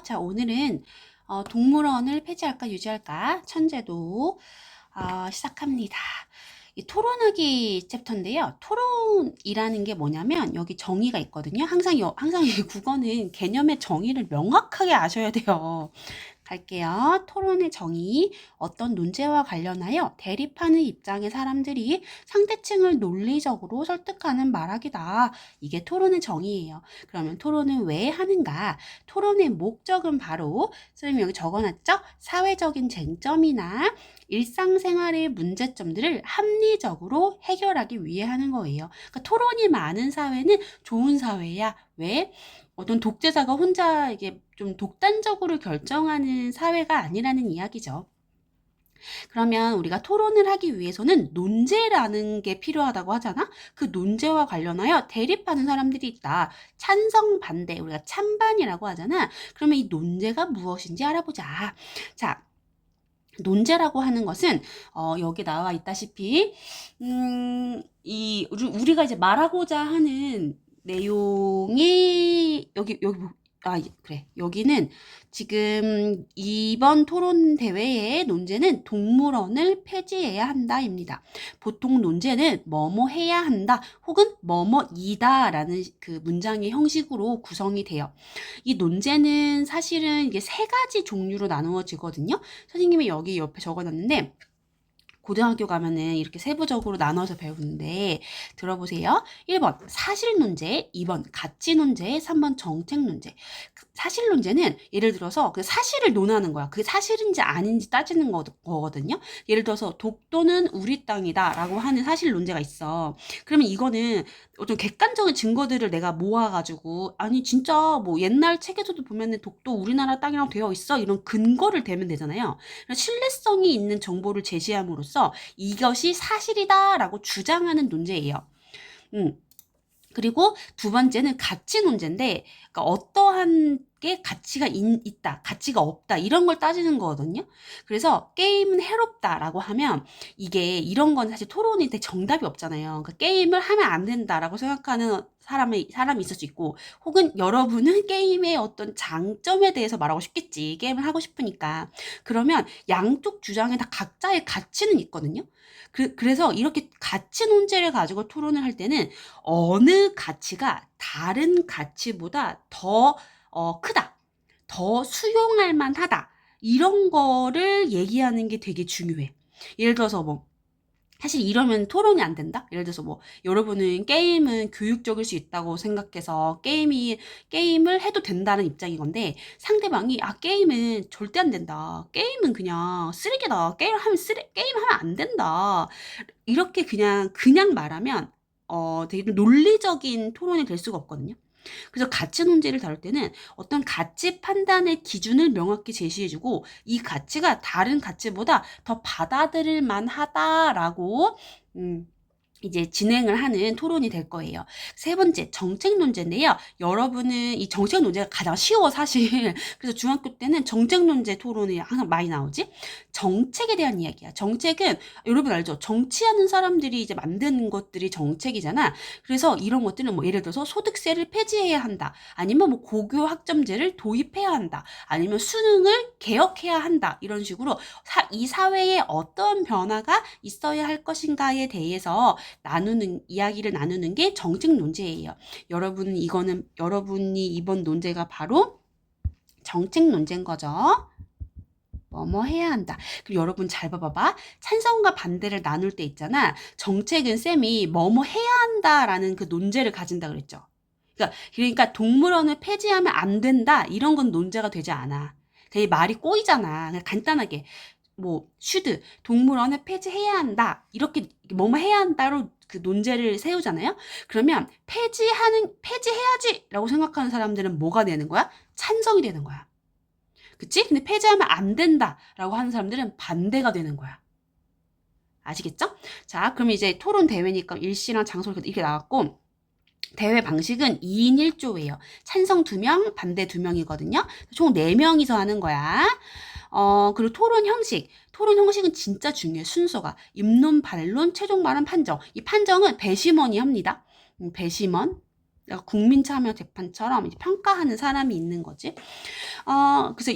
자, 오늘은 동물원을 폐지할까 유지할까 천재도 시작합니다. 이 토론하기 챕터인데요. 토론이라는 게 뭐냐면 여기 정의가 있거든요. 항상 이 국어는 개념의 정의를 명확하게 아셔야 돼요. 갈게요. 토론의 정의. 어떤 논제와 관련하여 대립하는 입장의 사람들이 상대층을 논리적으로 설득하는 말하기다. 이게 토론의 정의예요. 그러면 토론은 왜 하는가? 토론의 목적은 바로 선생님이 여기 적어놨죠? 사회적인 쟁점이나 일상생활의 문제점들을 합리적으로 해결하기 위해 하는 거예요. 그러니까 토론이 많은 사회는 좋은 사회야. 왜? 어떤 독재자가 혼자 이게 좀 독단적으로 결정하는 사회가 아니라는 이야기죠. 그러면 우리가 토론을 하기 위해서는 논제라는 게 필요하다고 하잖아? 그 논제와 관련하여 대립하는 사람들이 있다. 찬성, 반대, 우리가 찬반이라고 하잖아? 그러면 이 논제가 무엇인지 알아보자. 자, 논제라고 하는 것은 여기 나와 있다시피 우리가 이제 말하고자 하는 내용이 그래. 여기는 지금 이번 토론 대회의 논제는 동물원을 폐지해야 한다입니다. 보통 논제는 뭐뭐 해야 한다 혹은 뭐뭐이다라는 그 문장의 형식으로 구성이 돼요. 이 논제는 사실은 이게 세 가지 종류로 나누어지거든요. 선생님이 여기 옆에 적어놨는데 고등학교 가면은 이렇게 세부적으로 나눠서 배우는데 들어보세요. 1번 사실 논제, 2번 가치 논제, 3번 정책 논제. 사실 논제는 예를 들어서 그 사실을 논하는 거야. 그게 사실인지 아닌지 따지는 거거든요. 예를 들어서 독도는 우리 땅이다 라고 하는 사실 논제가 있어. 그러면 이거는 어떤 객관적인 증거들을 내가 모아가지고 아니 진짜 뭐 옛날 책에서도 보면은 독도 우리나라 땅이라고 되어 있어 이런 근거를 대면 되잖아요. 신뢰성이 있는 정보를 제시함으로써 이것이 사실이다라고 주장하는 논제예요. 그리고 두 번째는 가치 논제인데, 그러니까 어떠한 게 가치가 있다, 가치가 없다, 이런 걸 따지는 거거든요. 그래서 게임은 해롭다라고 하면 이게 이런 건 사실 토론이 되게 정답이 없잖아요. 그러니까 게임을 하면 안 된다라고 생각하는 사람이 있을 수 있고, 혹은 여러분은 게임의 어떤 장점에 대해서 말하고 싶겠지. 게임을 하고 싶으니까. 그러면 양쪽 주장에 다 각자의 가치는 있거든요. 그래서 이렇게 가치 논제를 가지고 토론을 할 때는 어느 가치가 다른 가치보다 더 크다, 더 수용할 만하다, 이런 거를 얘기하는 게 되게 중요해. 예를 들어서 뭐 사실 이러면 토론이 안 된다? 예를 들어서 뭐 여러분은 게임은 교육적일 수 있다고 생각해서 게임을 해도 된다는 입장인 건데 상대방이 게임은 절대 안 된다. 게임은 그냥 쓰레기다. 게임하면 안 된다. 이렇게 그냥 말하면 되게 논리적인 토론이 될 수가 없거든요. 그래서 가치 논제를 다룰 때는 어떤 가치 판단의 기준을 명확히 제시해주고 이 가치가 다른 가치보다 더 받아들일 만하다라고 이제 진행을 하는 토론이 될 거예요. 세 번째, 정책 논제인데요. 여러분은 이 정책 논제가 가장 쉬워, 사실. 그래서 중학교 때는 정책 논제 토론이 항상 많이 나오지? 정책에 대한 이야기야. 정책은 여러분 알죠? 정치하는 사람들이 이제 만드는 것들이 정책이잖아. 그래서 이런 것들은 뭐 예를 들어서 소득세를 폐지해야 한다. 아니면 뭐 고교 학점제를 도입해야 한다. 아니면 수능을 개혁해야 한다. 이런 식으로 이 사회에 어떤 변화가 있어야 할 것인가에 대해서 이야기를 나누는 게 정책 논제예요. 여러분이 이번 논제가 바로 정책 논제인 거죠. 뭐뭐 해야 한다. 그리고 여러분 잘 봐봐. 찬성과 반대를 나눌 때 있잖아. 정책은 쌤이 뭐뭐 해야 한다라는 그 논제를 가진다 그랬죠. 그러니까 동물원을 폐지하면 안 된다. 이런 건 논제가 되지 않아. 되게 말이 꼬이잖아. 그냥 간단하게. 뭐 슈드 동물원을 폐지해야 한다 이렇게 뭐뭐 해야 한다로 그 논제를 세우잖아요. 그러면 폐지해야지라고 생각하는 사람들은 뭐가 되는 거야? 찬성이 되는 거야. 그치? 근데 폐지하면 안 된다라고 하는 사람들은 반대가 되는 거야. 아시겠죠? 자, 그럼 이제 토론 대회니까 일시랑 장소 이렇게 나왔고 대회 방식은 2인 1조예요. 찬성 2명, 반대 2명이거든요. 총 4명이서 하는 거야. 그리고 토론 형식. 토론 형식은 진짜 중요해. 순서가. 입론, 반론, 최종 발언, 판정. 이 판정은 배심원이 합니다. 배심원. 국민참여재판처럼 이제 평가하는 사람이 있는 거지. 그래서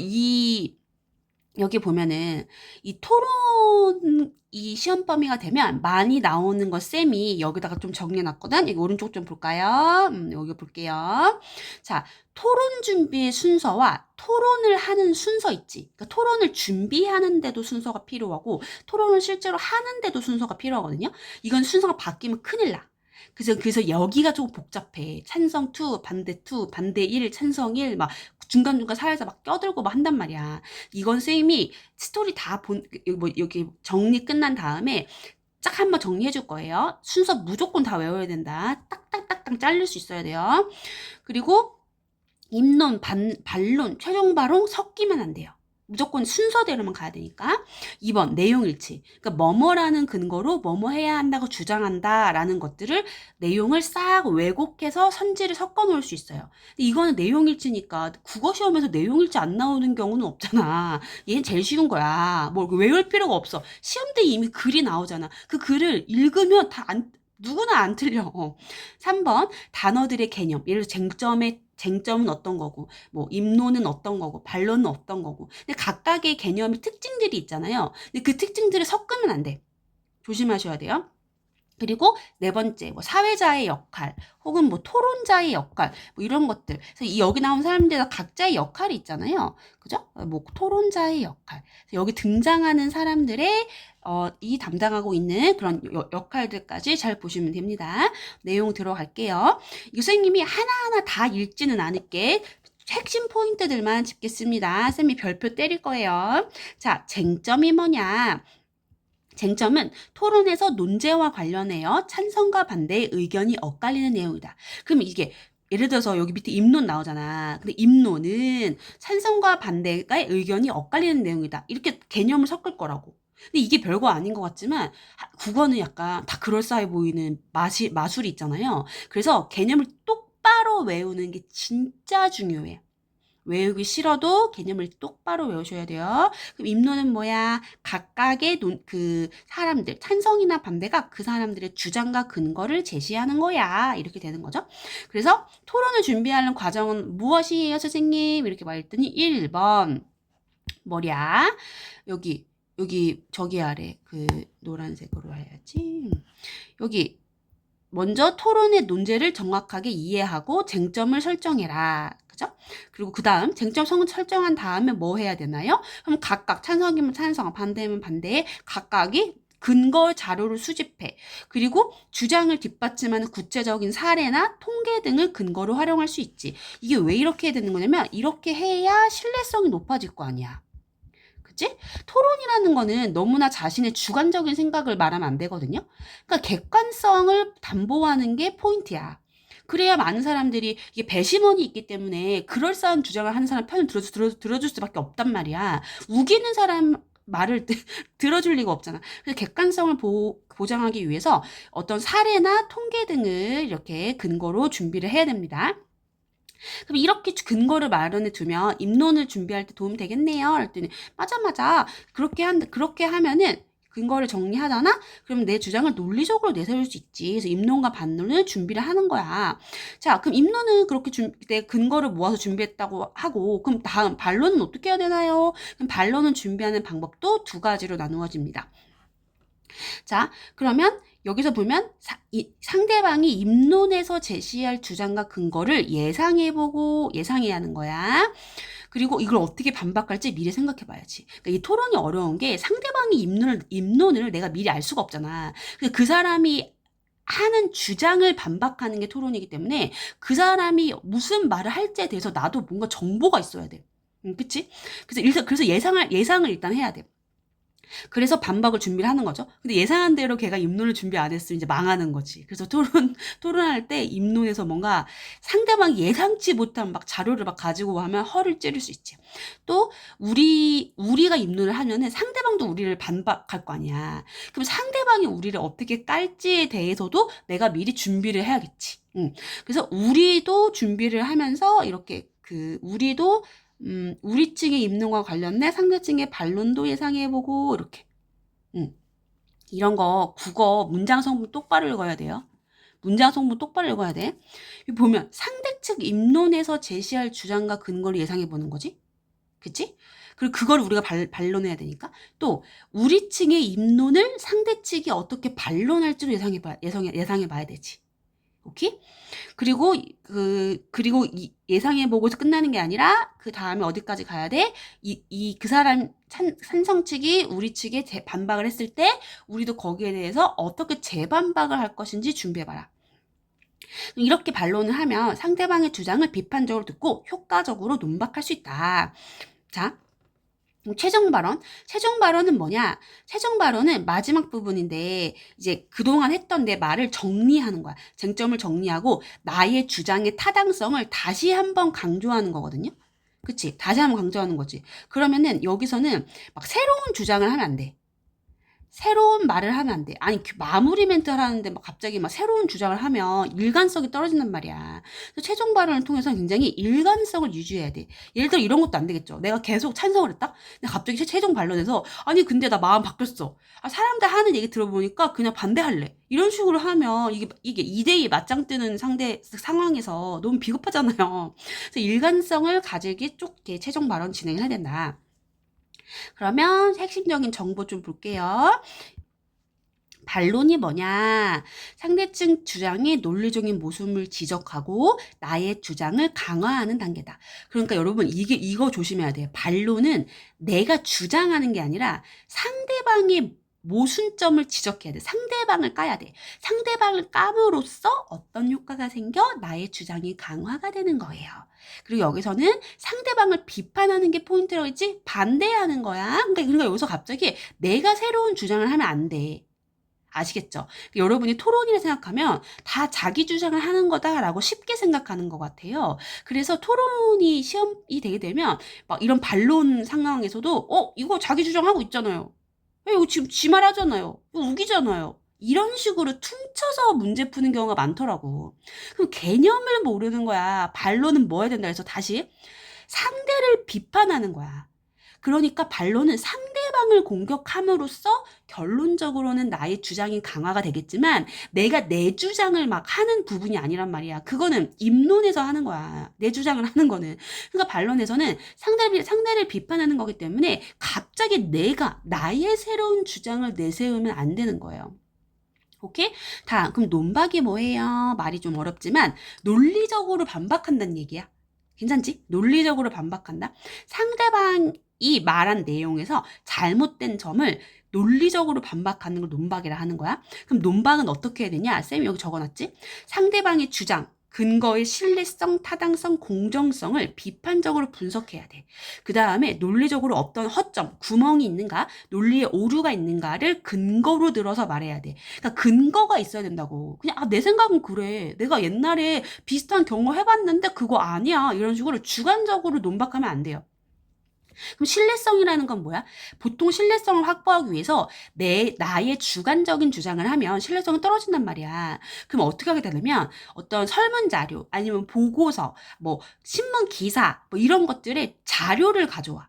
여기 보면은 이 토론 이 시험 범위가 되면 많이 나오는 거 쌤이 여기다가 좀 정리해 놨거든. 여기 오른쪽 좀 볼까요? 여기 볼게요. 자, 토론 준비 순서와 토론을 하는 순서 있지. 그러니까 토론을 준비하는데도 순서가 필요하고 토론을 실제로 하는데도 순서가 필요하거든요. 이건 순서가 바뀌면 큰일 나. 그래서 여기가 조금 복잡해. 찬성 2, 반대 2, 반대 1, 찬성 1, 막 중간중간 사회에서 막 껴들고 막 한단 말이야. 이건 쌤이 스토리 다 여기 정리 끝난 다음에 쫙 한번 정리해 줄 거예요. 순서 무조건 다 외워야 된다. 딱딱딱딱 자를 수 있어야 돼요. 그리고 입론, 반론, 최종 발언 섞이면 안 돼요. 무조건 순서대로만 가야 되니까. 2번 내용일치. 그러니까 뭐뭐라는 근거로 뭐뭐 해야 한다고 주장한다라는 것들을 내용을 싹 왜곡해서 선지를 섞어 놓을 수 있어요. 근데 이거는 내용일치니까 국어 시험에서 내용일치 안 나오는 경우는 없잖아. 얘는 제일 쉬운 거야. 뭐 외울 필요가 없어. 시험 때 이미 글이 나오잖아. 그 글을 읽으면 누구나 안 틀려. 3번 단어들의 개념. 예를 들어 쟁점은 어떤 거고, 뭐, 입론은 어떤 거고, 반론은 어떤 거고. 근데 각각의 개념의 특징들이 있잖아요. 근데 그 특징들을 섞으면 안 돼. 조심하셔야 돼요. 그리고 네 번째, 뭐 사회자의 역할, 혹은 뭐 토론자의 역할, 뭐 이런 것들. 그래서 여기 나온 사람들도 각자의 역할이 있잖아요. 그죠? 뭐 토론자의 역할. 여기 등장하는 사람들의 이 담당하고 있는 그런 역할들까지 잘 보시면 됩니다. 내용 들어갈게요. 이 선생님이 하나하나 다 읽지는 않을게. 핵심 포인트들만 짚겠습니다. 쌤이 별표 때릴 거예요. 자, 쟁점이 뭐냐? 쟁점은 토론에서 논제와 관련하여 찬성과 반대의 의견이 엇갈리는 내용이다. 그럼 이게 예를 들어서 여기 밑에 입론 나오잖아. 근데 입론은 찬성과 반대의 의견이 엇갈리는 내용이다. 이렇게 개념을 섞을 거라고. 근데 이게 별거 아닌 것 같지만 국어는 약간 다 그럴싸해 보이는 마술이 있잖아요. 그래서 개념을 똑바로 외우는 게 진짜 중요해. 외우기 싫어도 개념을 똑바로 외우셔야 돼요. 그럼 입론은 뭐야? 각각의 사람들, 찬성이나 반대가 그 사람들의 주장과 근거를 제시하는 거야. 이렇게 되는 거죠. 그래서 토론을 준비하는 과정은 무엇이에요, 선생님? 이렇게 말했더니 1번. 뭐야? 저기 아래 그 노란색으로 해야지. 여기 먼저 토론의 논제를 정확하게 이해하고 쟁점을 설정해라. 그죠? 그리고 그 다음 쟁점 설정한 다음에 뭐 해야 되나요? 그럼 각각 찬성이면 찬성, 반대면 반대에 각각이 근거 자료를 수집해. 그리고 주장을 뒷받침하는 구체적인 사례나 통계 등을 근거로 활용할 수 있지. 이게 왜 이렇게 해야 되는 거냐면 이렇게 해야 신뢰성이 높아질 거 아니야. 그치? 토론이라는 거는 너무나 자신의 주관적인 생각을 말하면 안 되거든요. 그러니까 객관성을 담보하는 게 포인트야. 그래야 많은 사람들이 이게 배심원이 있기 때문에 그럴싸한 주장을 하는 사람 편을 들어줄 수밖에 없단 말이야. 우기는 사람 말을 들어줄 리가 없잖아. 그래서 객관성을 보장하기 위해서 어떤 사례나 통계 등을 이렇게 근거로 준비를 해야 됩니다. 그럼 이렇게 근거를 마련해 두면 입론을 준비할 때 도움 되겠네요. 그랬더니 맞아. 그렇게 하면은 근거를 정리하잖아? 그럼 내 주장을 논리적으로 내세울 수 있지. 그래서 입론과 반론을 준비를 하는 거야. 자, 그럼 입론은 그렇게 내 근거를 모아서 준비했다고 하고, 그럼 다음 반론은 어떻게 해야 되나요? 그럼 반론을 준비하는 방법도 두 가지로 나누어집니다. 자, 그러면 여기서 보면 상대방이 입론에서 제시할 주장과 근거를 예상해야 하는 거야. 그리고 이걸 어떻게 반박할지 미리 생각해봐야지. 그러니까 이 토론이 어려운 게 상대방이 입론을 내가 미리 알 수가 없잖아. 그 사람이 하는 주장을 반박하는 게 토론이기 때문에 그 사람이 무슨 말을 할지에 대해서 나도 뭔가 정보가 있어야 돼. 그치? 그래서 예상을 일단 해야 돼. 그래서 반박을 준비를 하는 거죠. 근데 예상한 대로 걔가 입론을 준비 안 했으면 이제 망하는 거지. 그래서 토론할 때 입론에서 뭔가 상대방이 예상치 못한 막 자료를 막 가지고 하면 허를 찌를 수 있지. 또, 우리가 입론을 하면은 상대방도 우리를 반박할 거 아니야. 그럼 상대방이 우리를 어떻게 깔지에 대해서도 내가 미리 준비를 해야겠지. 그래서 우리도 준비를 하면서 이렇게 우리도 우리 측의 입론과 관련된 상대 측의 반론도 예상해보고, 이렇게. 이런 거, 국어, 문장 성분 똑바로 읽어야 돼요. 문장 성분 똑바로 읽어야 돼. 여기 보면 상대 측 입론에서 제시할 주장과 근거를 예상해 보는 거지. 그치? 그리고 그걸 우리가 반론해야 되니까. 또 우리 측의 입론을 상대 측이 어떻게 반론할지도 예상해 봐야 되지. 오케이? 그리고 그리고 예상해보고 끝나는 게 아니라 그 다음에 어디까지 가야 돼? 그 사람 찬성 측이 우리 측에 반박을 했을 때 우리도 거기에 대해서 어떻게 재반박을 할 것인지 준비해봐라. 이렇게 반론을 하면 상대방의 주장을 비판적으로 듣고 효과적으로 논박할 수 있다. 자, 최종 발언. 최종 발언은 뭐냐? 최종 발언은 마지막 부분인데 이제 그동안 했던 내 말을 정리하는 거야. 쟁점을 정리하고 나의 주장의 타당성을 다시 한번 강조하는 거거든요. 그치? 다시 한번 강조하는 거지. 그러면은 여기서는 막 새로운 주장을 하면 안 돼. 새로운 말을 하면 안 돼. 아니, 마무리 멘트 하라는데 막 갑자기 막 새로운 주장을 하면 일관성이 떨어진단 말이야. 그래서 최종 발언을 통해서 굉장히 일관성을 유지해야 돼. 예를 들어 이런 것도 안 되겠죠. 내가 계속 찬성을 했다? 근데 갑자기 최종 반론에서 아니, 근데 나 마음 바뀌었어. 아, 사람들 하는 얘기 들어보니까 그냥 반대할래. 이런 식으로 하면 이게 2대2 맞짱 뜨는 상황에서 너무 비겁하잖아요. 그래서 일관성을 가지게 쭉 최종 발언 진행을 해야 된다. 그러면 핵심적인 정보 좀 볼게요. 반론이 뭐냐? 상대측 주장의 논리적인 모순을 지적하고 나의 주장을 강화하는 단계다. 그러니까 여러분 이거 조심해야 돼요. 반론은 내가 주장하는 게 아니라 상대방의 모순점을 지적해야 돼. 상대방을 까야 돼. 상대방을 까므로써 어떤 효과가 생겨 나의 주장이 강화가 되는 거예요. 그리고 여기서는 상대방을 비판하는 게 포인트라고 했지 반대하는 거야. 그러니까 여기서 갑자기 내가 새로운 주장을 하면 안 돼. 아시겠죠? 여러분이 토론이라 생각하면 다 자기 주장을 하는 거다라고 쉽게 생각하는 것 같아요. 그래서 토론이 시험이 되게 되면 막 이런 반론 상황에서도 이거 자기 주장하고 있잖아요. 이거 지금 지 말하잖아요. 이거 우기잖아요. 이런 식으로 퉁쳐서 문제 푸는 경우가 많더라고. 그럼 개념을 모르는 거야. 반론은 뭐 해야 된다 해서 다시 상대를 비판하는 거야. 그러니까 반론은 상대방을 공격함으로써 결론적으로는 나의 주장이 강화가 되겠지만 내가 내 주장을 막 하는 부분이 아니란 말이야. 그거는 입론에서 하는 거야. 내 주장을 하는 거는. 그러니까 반론에서는 상대를 비판하는 거기 때문에 갑자기 내가 나의 새로운 주장을 내세우면 안 되는 거예요. 오케이? 그럼 논박이 뭐예요? 말이 좀 어렵지만 논리적으로 반박한다는 얘기야. 괜찮지? 논리적으로 반박한다. 상대방이 말한 내용에서 잘못된 점을 논리적으로 반박하는 걸 논박이라 하는 거야. 그럼 논박은 어떻게 해야 되냐? 쌤이 여기 적어놨지? 상대방의 주장, 근거의 신뢰성, 타당성, 공정성을 비판적으로 분석해야 돼. 그 다음에 논리적으로 어떤 허점, 구멍이 있는가, 논리에 오류가 있는가를 근거로 들어서 말해야 돼. 그러니까 근거가 있어야 된다고. 그냥 내 생각은 그래. 내가 옛날에 비슷한 경우 해봤는데 그거 아니야. 이런 식으로 주관적으로 논박하면 안 돼요. 그럼 신뢰성이라는 건 뭐야? 보통 신뢰성을 확보하기 위해서 나의 주관적인 주장을 하면 신뢰성이 떨어진단 말이야. 그럼 어떻게 하게 되냐면 어떤 설문자료 아니면 보고서 뭐 신문 기사 뭐 이런 것들의 자료를 가져와.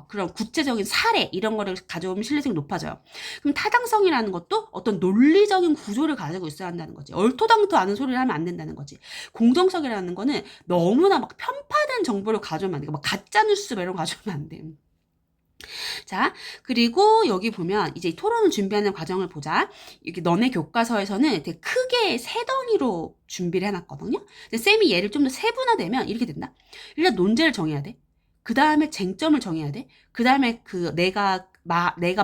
그런 구체적인 사례 이런 거를 가져오면 신뢰성이 높아져요. 그럼 타당성이라는 것도 어떤 논리적인 구조를 가지고 있어야 한다는 거지. 얼토당토 않은 소리를 하면 안 된다는 거지. 공정성이라는 거는 너무나 막 편파된 정보를 가져오면 안 돼. 막 가짜뉴스 이런 거 가져오면 안 돼. 자, 그리고 여기 보면 이제 토론을 준비하는 과정을 보자. 이렇게 너네 교과서에서는 되게 크게 세 덩이로 준비를 해놨거든요. 근데 쌤이 얘를 좀 더 세분화되면 이렇게 된다. 일단 논제를 정해야 돼. 그 다음에 쟁점을 정해야 돼. 그 다음에 내가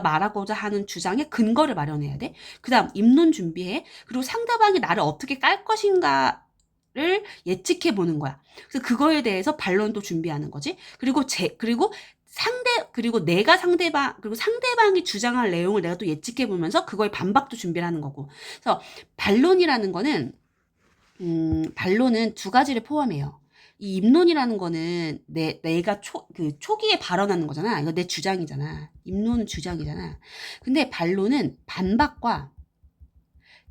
말하고자 하는 주장의 근거를 마련해야 돼. 그 다음 입론 준비해. 그리고 상대방이 나를 어떻게 깔 것인가를 예측해 보는 거야. 그래서 그거에 대해서 반론도 준비하는 거지. 그리고 그리고 상대방이 주장할 내용을 내가 또 예측해 보면서 그거에 반박도 준비를 하는 거고. 그래서 반론이라는 거는 반론은 두 가지를 포함해요. 이 입론이라는 거는 내가 초기에 발언하는 거잖아. 이거 내 주장이잖아. 입론은 주장이잖아. 근데 반론은 반박과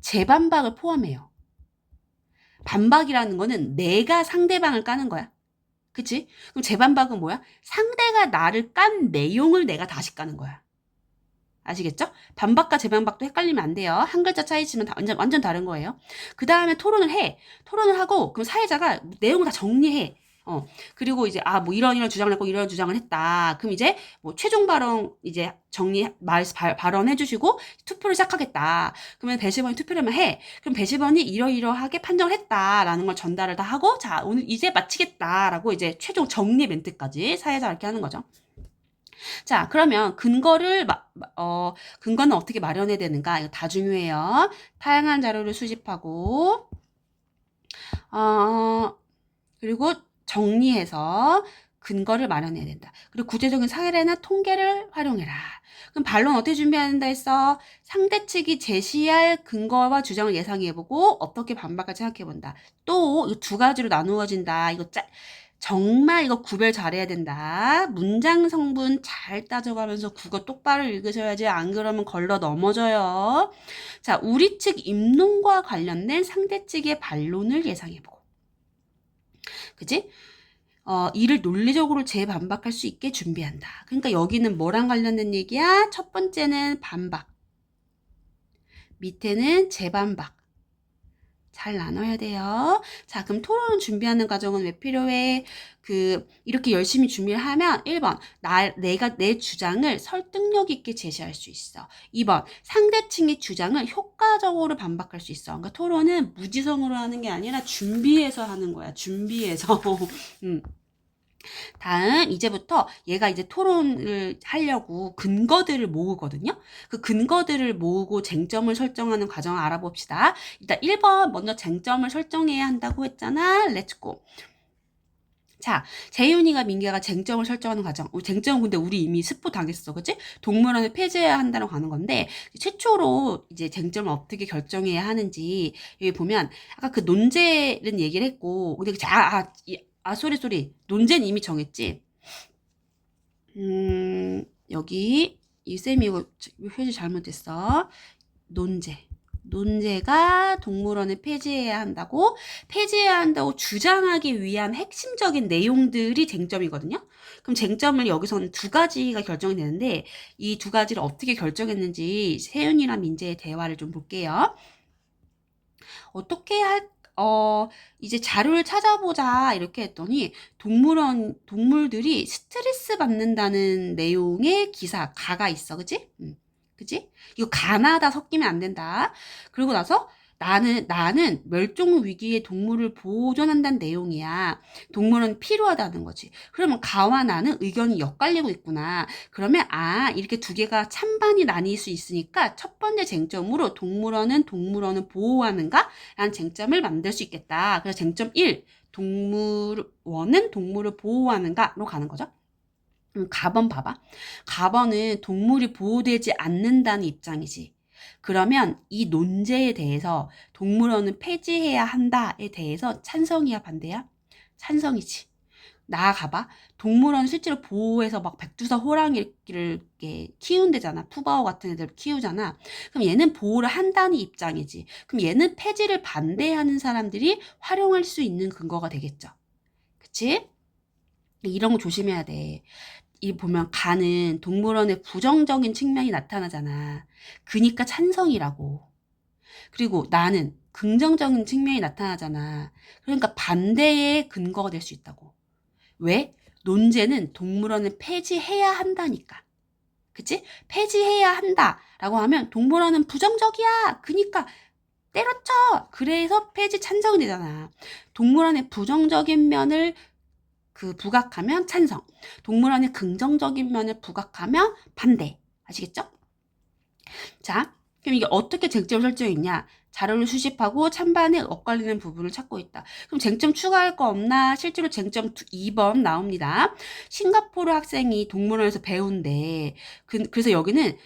재반박을 포함해요. 반박이라는 거는 내가 상대방을 까는 거야. 그치? 그럼 재반박은 뭐야? 상대가 나를 깐 내용을 내가 다시 까는 거야. 아시겠죠? 반박과 재반박도 헷갈리면 안 돼요. 한 글자 차이지만 완전 다른 거예요. 그 다음에 토론을 해. 토론을 하고 그럼 사회자가 내용을 다 정리해. 그리고 이제 뭐 이런 주장을 했고 이런 주장을 했다. 그럼 이제 뭐 최종 발언 이제 발언해 주시고 투표를 시작하겠다. 그러면 배심원이 투표를 해. 그럼 배심원이 이러이러하게 판정을 했다라는 걸 전달을 다 하고 자, 오늘 이제 마치겠다라고 이제 최종 정리 멘트까지 사회자가 이렇게 하는 거죠. 자, 그러면 근거는 어떻게 마련해야 되는가? 이거 다 중요해요. 다양한 자료를 수집하고, 그리고 정리해서 근거를 마련해야 된다. 그리고 구체적인 사례나 통계를 활용해라. 그럼 반론 어떻게 준비해야 된다 했어? 상대 측이 제시할 근거와 주장을 예상해보고 어떻게 반박할지 생각해본다. 또 이 두 가지로 나누어진다. 정말 이거 구별 잘해야 된다. 문장 성분 잘 따져가면서 국어 똑바로 읽으셔야지. 안 그러면 걸러 넘어져요. 자, 우리 측 입론과 관련된 상대 측의 반론을 예상해보고. 그치? 이를 논리적으로 재반박할 수 있게 준비한다. 그러니까 여기는 뭐랑 관련된 얘기야? 첫 번째는 반박. 밑에는 재반박. 잘 나눠야 돼요. 자, 그럼 토론 준비하는 과정은 왜 필요해? 이렇게 열심히 준비를 하면 1번, 내가 내 주장을 설득력 있게 제시할 수 있어. 2번, 상대층의 주장을 효과적으로 반박할 수 있어. 그러니까 토론은 무지성으로 하는 게 아니라 준비해서 하는 거야. 준비해서. 다음 이제부터 얘가 이제 토론을 하려고 근거들을 모으거든요. 그 근거들을 모으고 쟁점을 설정하는 과정을 알아봅시다. 일단 1번 먼저 쟁점을 설정해야 한다고 했잖아. 렛츠고. 자, 재윤이가 민기가 쟁점을 설정하는 과정. 쟁점은 근데 우리 이미 스포 당했어. 그치? 동물원을 폐지해야 한다고 하는 건데, 최초로 이제 쟁점을 어떻게 결정해야 하는지, 여기 보면, 아까 그 논제는 얘기를 했고, 근데 소리. 논제는 이미 정했지? 여기, 이 쌤이 이거 표시 잘못했어. 논제가 동물원을 폐지해야 한다고 주장하기 위한 핵심적인 내용들이 쟁점이거든요. 그럼 쟁점을 여기서는 두 가지가 결정이 되는데 이 두 가지를 어떻게 결정했는지 세윤이랑 민재의 대화를 좀 볼게요. 어떻게 이제 자료를 찾아보자 이렇게 했더니 동물들이 스트레스 받는다는 내용의 가가 있어. 그치? 그치? 이거 가나다 섞이면 안 된다. 그리고 나서 나는 멸종 위기의 동물을 보존한다는 내용이야. 동물은 필요하다는 거지. 그러면 가와 나는 의견이 엇갈리고 있구나. 그러면 이렇게 두 개가 찬반이 나뉠 수 있으니까 첫 번째 쟁점으로 동물원은 보호하는가? 라는 쟁점을 만들 수 있겠다. 그래서 쟁점 1, 동물원은 동물을 보호하는가로 가는 거죠. 가번 봐봐. 가번은 동물이 보호되지 않는다는 입장이지. 그러면 이 논제에 대해서 동물원은 폐지해야 한다에 대해서 찬성이야, 반대야? 찬성이지. 나아가봐. 동물원 실제로 보호해서 막 백두사 호랑이를 이렇게 키운대잖아. 푸바오 같은 애들 키우잖아. 그럼 얘는 보호를 한다는 입장이지. 그럼 얘는 폐지를 반대하는 사람들이 활용할 수 있는 근거가 되겠죠. 그치? 이런 거 조심해야 돼. 이 보면 가는 동물원의 부정적인 측면이 나타나잖아. 그니까 찬성이라고. 그리고 나는 긍정적인 측면이 나타나잖아. 그러니까 반대의 근거가 될 수 있다고. 왜? 논제는 동물원을 폐지해야 한다니까. 그치? 폐지해야 한다라고 하면 동물원은 부정적이야. 그니까 때려쳐. 그래서 폐지 찬성이 되잖아. 동물원의 부정적인 면을 부각하면 찬성. 동물원의 긍정적인 면을 부각하면 반대. 아시겠죠? 자, 그럼 이게 어떻게 쟁점을 설정했냐? 자료를 수집하고 찬반에 엇갈리는 부분을 찾고 있다. 그럼 쟁점 추가할 거 없나? 실제로 쟁점 2번 나옵니다. 싱가포르 학생이 동물원에서 배운대. 그래서 여기는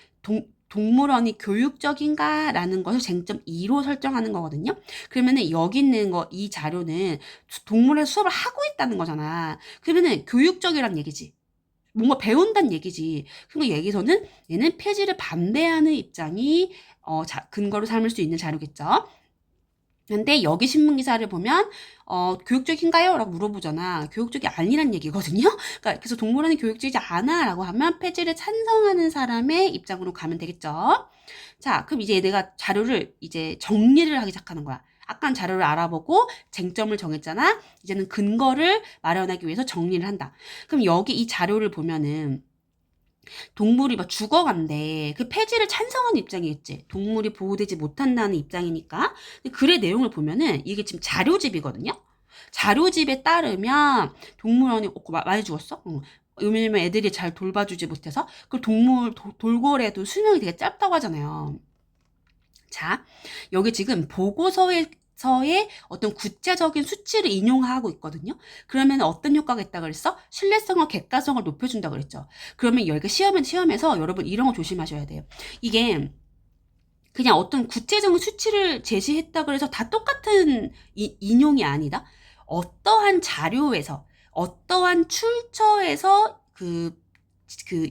동물원이 교육적인가? 라는 것을 쟁점 2로 설정하는 거거든요. 그러면은 여기 있는 이 자료는 동물원에서 수업을 하고 있다는 거잖아. 그러면은 교육적이란 얘기지. 뭔가 배운다는 얘기지. 그러니까 여기서는 얘는 폐지를 반대하는 입장이 근거로 삼을 수 있는 자료겠죠. 근데 여기 신문 기사를 보면 교육적인가요? 라고 물어보잖아. 교육적이 아니란 얘기거든요. 그러니까 그래서 동물원이 교육적이지 않아라고 하면 폐지를 찬성하는 사람의 입장으로 가면 되겠죠. 자, 그럼 이제 내가 자료를 이제 정리를 하기 시작하는 거야. 아까 자료를 알아보고 쟁점을 정했잖아. 이제는 근거를 마련하기 위해서 정리를 한다. 그럼 여기 이 자료를 보면은 동물이 막 죽어간대. 그 폐지를 찬성하는 입장이겠지. 동물이 보호되지 못한다는 입장이니까. 근데 글의 내용을 보면은 이게 지금 자료집이거든요. 자료집에 따르면 동물원이 많이 죽었어? 왜냐면 애들이 잘 돌봐주지 못해서. 그 돌고래도 수명이 되게 짧다고 하잖아요. 자, 여기 지금 보고서의 어떤 구체적인 수치를 인용하고 있거든요. 그러면 어떤 효과가 있다 그랬어? 신뢰성과 객관성을 높여준다 그랬죠. 그러면 여기가 시험에서 여러분 이런 거 조심하셔야 돼요. 이게 그냥 어떤 구체적인 수치를 제시했다 그래서 다 똑같은 인용이 아니다. 어떠한 자료에서, 어떠한 출처에서 그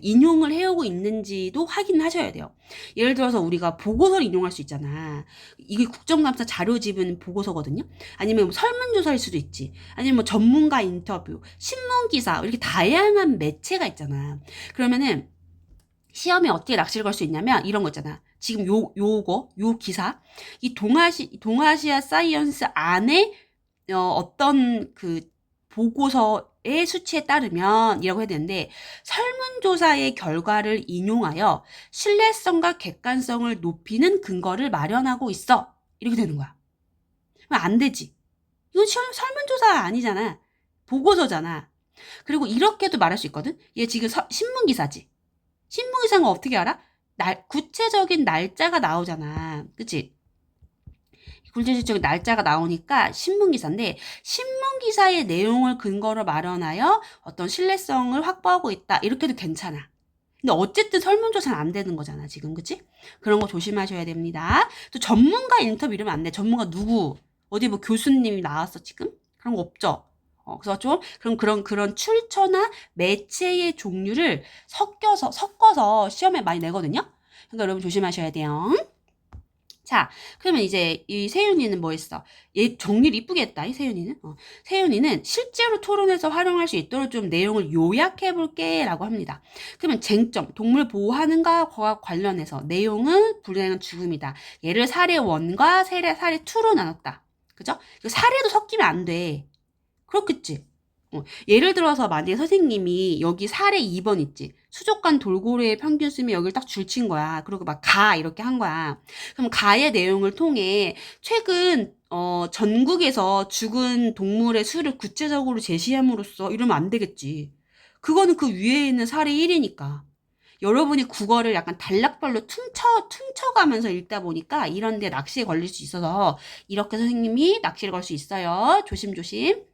인용을 해오고 있는지도 확인하셔야 돼요. 예를 들어서 우리가 보고서를 인용할 수 있잖아. 이게 국정감사 자료집은 보고서거든요. 아니면 뭐 설문조사일 수도 있지. 아니면 뭐 전문가 인터뷰, 신문기사 이렇게 다양한 매체가 있잖아. 그러면은 시험에 어떻게 낚시를 걸 수 있냐면 이런 거 있잖아. 지금 요 기사 이 동아시아 사이언스 안에 어떤 그 보고서의 수치에 따르면 이라고 해야 되는데 설문조사의 결과를 인용하여 신뢰성과 객관성을 높이는 근거를 마련하고 있어. 이렇게 되는 거야. 그럼 안 되지. 이건 설문조사 아니잖아. 보고서잖아. 그리고 이렇게도 말할 수 있거든. 얘 지금 신문기사지. 신문기사는 어떻게 알아? 구체적인 날짜가 나오잖아. 그치? 구체적인 날짜가 나오니까 신문기사인데 신문기사의 내용을 근거로 마련하여 어떤 신뢰성을 확보하고 있다. 이렇게도 괜찮아. 근데 어쨌든 설문조사는 안 되는 거잖아, 지금. 그치? 그런 거 조심하셔야 됩니다. 또 전문가 인터뷰 이러면 안 돼. 전문가 누구? 어디 뭐 교수님이 나왔어, 지금? 그런 거 없죠? 그래서 좀, 그런 출처나 매체의 종류를 섞어서 시험에 많이 내거든요? 그러니까 여러분 조심하셔야 돼요. 자, 그러면 이제 이 세윤이는 뭐 했어? 얘 정리를 이쁘게 했다, 이 세윤이는. 세윤이는 실제로 토론에서 활용할 수 있도록 좀 내용을 요약해 볼게 라고 합니다. 그러면 쟁점, 동물 보호하는가 관련해서 내용은 불행한 죽음이다. 얘를 사례 1과 사례 2로 나눴다. 그죠? 사례도 섞이면 안 돼. 그렇겠지? 예를 들어서 만약에 선생님이 여기 사례 2번 있지. 수족관 돌고래의 평균 수명이 여기를 딱 줄친 거야. 그리고 막 가 이렇게 한 거야. 그럼 가의 내용을 통해 최근 전국에서 죽은 동물의 수를 구체적으로 제시함으로써 이러면 안 되겠지. 그거는 그 위에 있는 사례 1이니까. 여러분이 국어를 약간 단락별로 퉁쳐가면서 읽다 보니까 이런 데 낚시에 걸릴 수 있어서 이렇게 선생님이 낚시를 걸 수 있어요. 조심조심.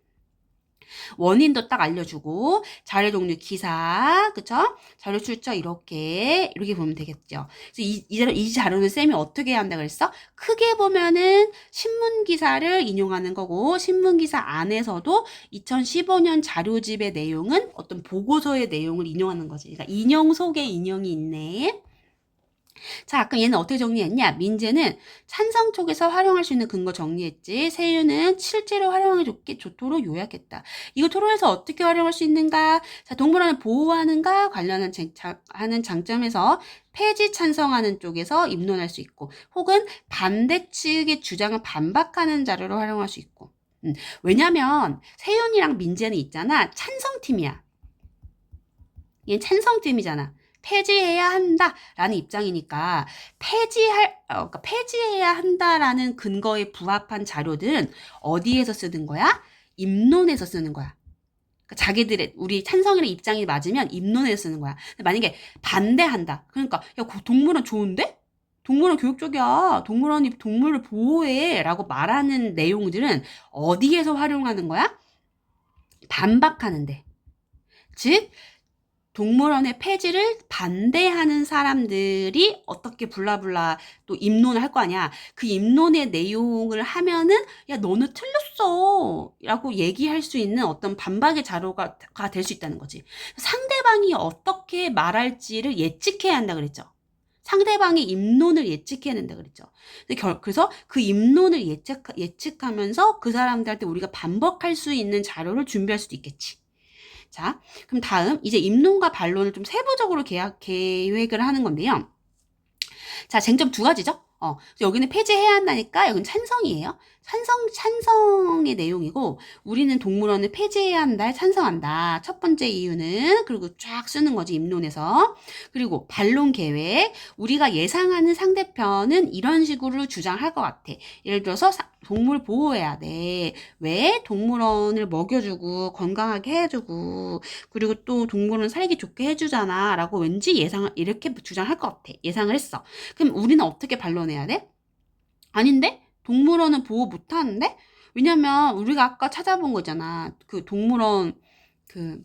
원인도 딱 알려주고 자료 종류 기사 그쵸? 자료 출처 이렇게 보면 되겠죠. 그래서 이 자료는 쌤이 어떻게 해야 한다 그랬어? 크게 보면은 신문 기사를 인용하는 거고 신문 기사 안에서도 2015년 자료집의 내용은 어떤 보고서의 내용을 인용하는 거지. 그러니까 인용 속에 인용이 있네. 자, 그럼 얘는 어떻게 정리했냐? 민재는 찬성 쪽에서 활용할 수 있는 근거 정리했지. 세윤은 실제로 활용하기 좋도록 요약했다. 이거 토론에서 어떻게 활용할 수 있는가? 자, 동물원을 보호하는가? 관련한 하는 장점에서 폐지 찬성하는 쪽에서 입론할 수 있고, 혹은 반대 측의 주장을 반박하는 자료로 활용할 수 있고. 왜냐면 세윤이랑 민재는 있잖아. 찬성팀이야. 얘는 찬성팀이잖아. 폐지해야 한다라는 입장이니까 그러니까 폐지해야 한다라는 근거에 부합한 자료들은 어디에서 쓰는 거야? 입론에서 쓰는 거야. 그러니까 우리 찬성이랑 입장이 맞으면 입론에서 쓰는 거야. 근데 만약에 반대한다. 그러니까 야, 동물원 좋은데? 동물원 교육적이야. 동물원이 동물을 보호해. 라고 말하는 내용들은 어디에서 활용하는 거야? 반박하는데. 즉 동물원의 폐지를 반대하는 사람들이 어떻게 블라블라 또 입론을 할 거 아니야. 그 입론의 내용을 하면은 야 너는 틀렸어 라고 얘기할 수 있는 어떤 반박의 자료가 될 수 있다는 거지. 상대방이 어떻게 말할지를 예측해야 한다 그랬죠. 상대방의 입론을 예측해야 된다 그랬죠. 그래서 그 입론을 예측하면서 그 사람들한테 우리가 반박할 수 있는 자료를 준비할 수도 있겠지. 자, 그럼 다음 이제 입론과 반론을 좀 세부적으로 계획을 하는 건데요. 자, 쟁점 두 가지죠. 여기는 폐지해야 한다니까 여기는 찬성이에요. 찬성의 내용이고 우리는 동물원을 폐지해야 한다, 찬성한다. 첫 번째 이유는 그리고 쫙 쓰는 거지 입론에서. 그리고 반론 계획. 우리가 예상하는 상대편은 이런 식으로 주장할 것 같아. 예를 들어서 동물 보호해야 돼. 왜? 동물원을 먹여주고 건강하게 해주고 그리고 또 동물원 살기 좋게 해주잖아 라고 왠지 이렇게 주장할 것 같아. 예상을 했어. 그럼 우리는 어떻게 반론해야 돼? 아닌데? 동물원은 보호 못하는데? 왜냐면 우리가 아까 찾아본 거잖아. 그 동물원 그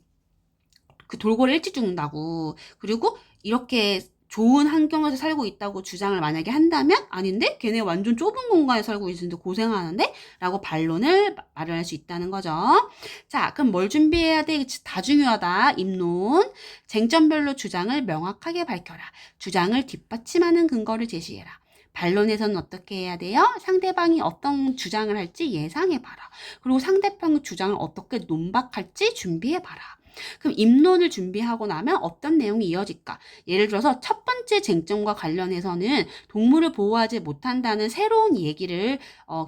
돌고래 일찍 죽는다고. 그리고 이렇게 좋은 환경에서 살고 있다고 주장을 만약에 한다면 아닌데? 걔네 완전 좁은 공간에 살고 있는데 고생하는데? 라고 반론을 마련할 수 있다는 거죠. 자, 그럼 뭘 준비해야 돼? 다 중요하다. 입론. 쟁점별로 주장을 명확하게 밝혀라. 주장을 뒷받침하는 근거를 제시해라. 반론에서는 어떻게 해야 돼요? 상대방이 어떤 주장을 할지 예상해봐라. 그리고 상대방의 주장을 어떻게 논박할지 준비해봐라. 그럼 입론을 준비하고 나면 어떤 내용이 이어질까? 예를 들어서 첫 번째 쟁점과 관련해서는 동물을 보호하지 못한다는 새로운 얘기를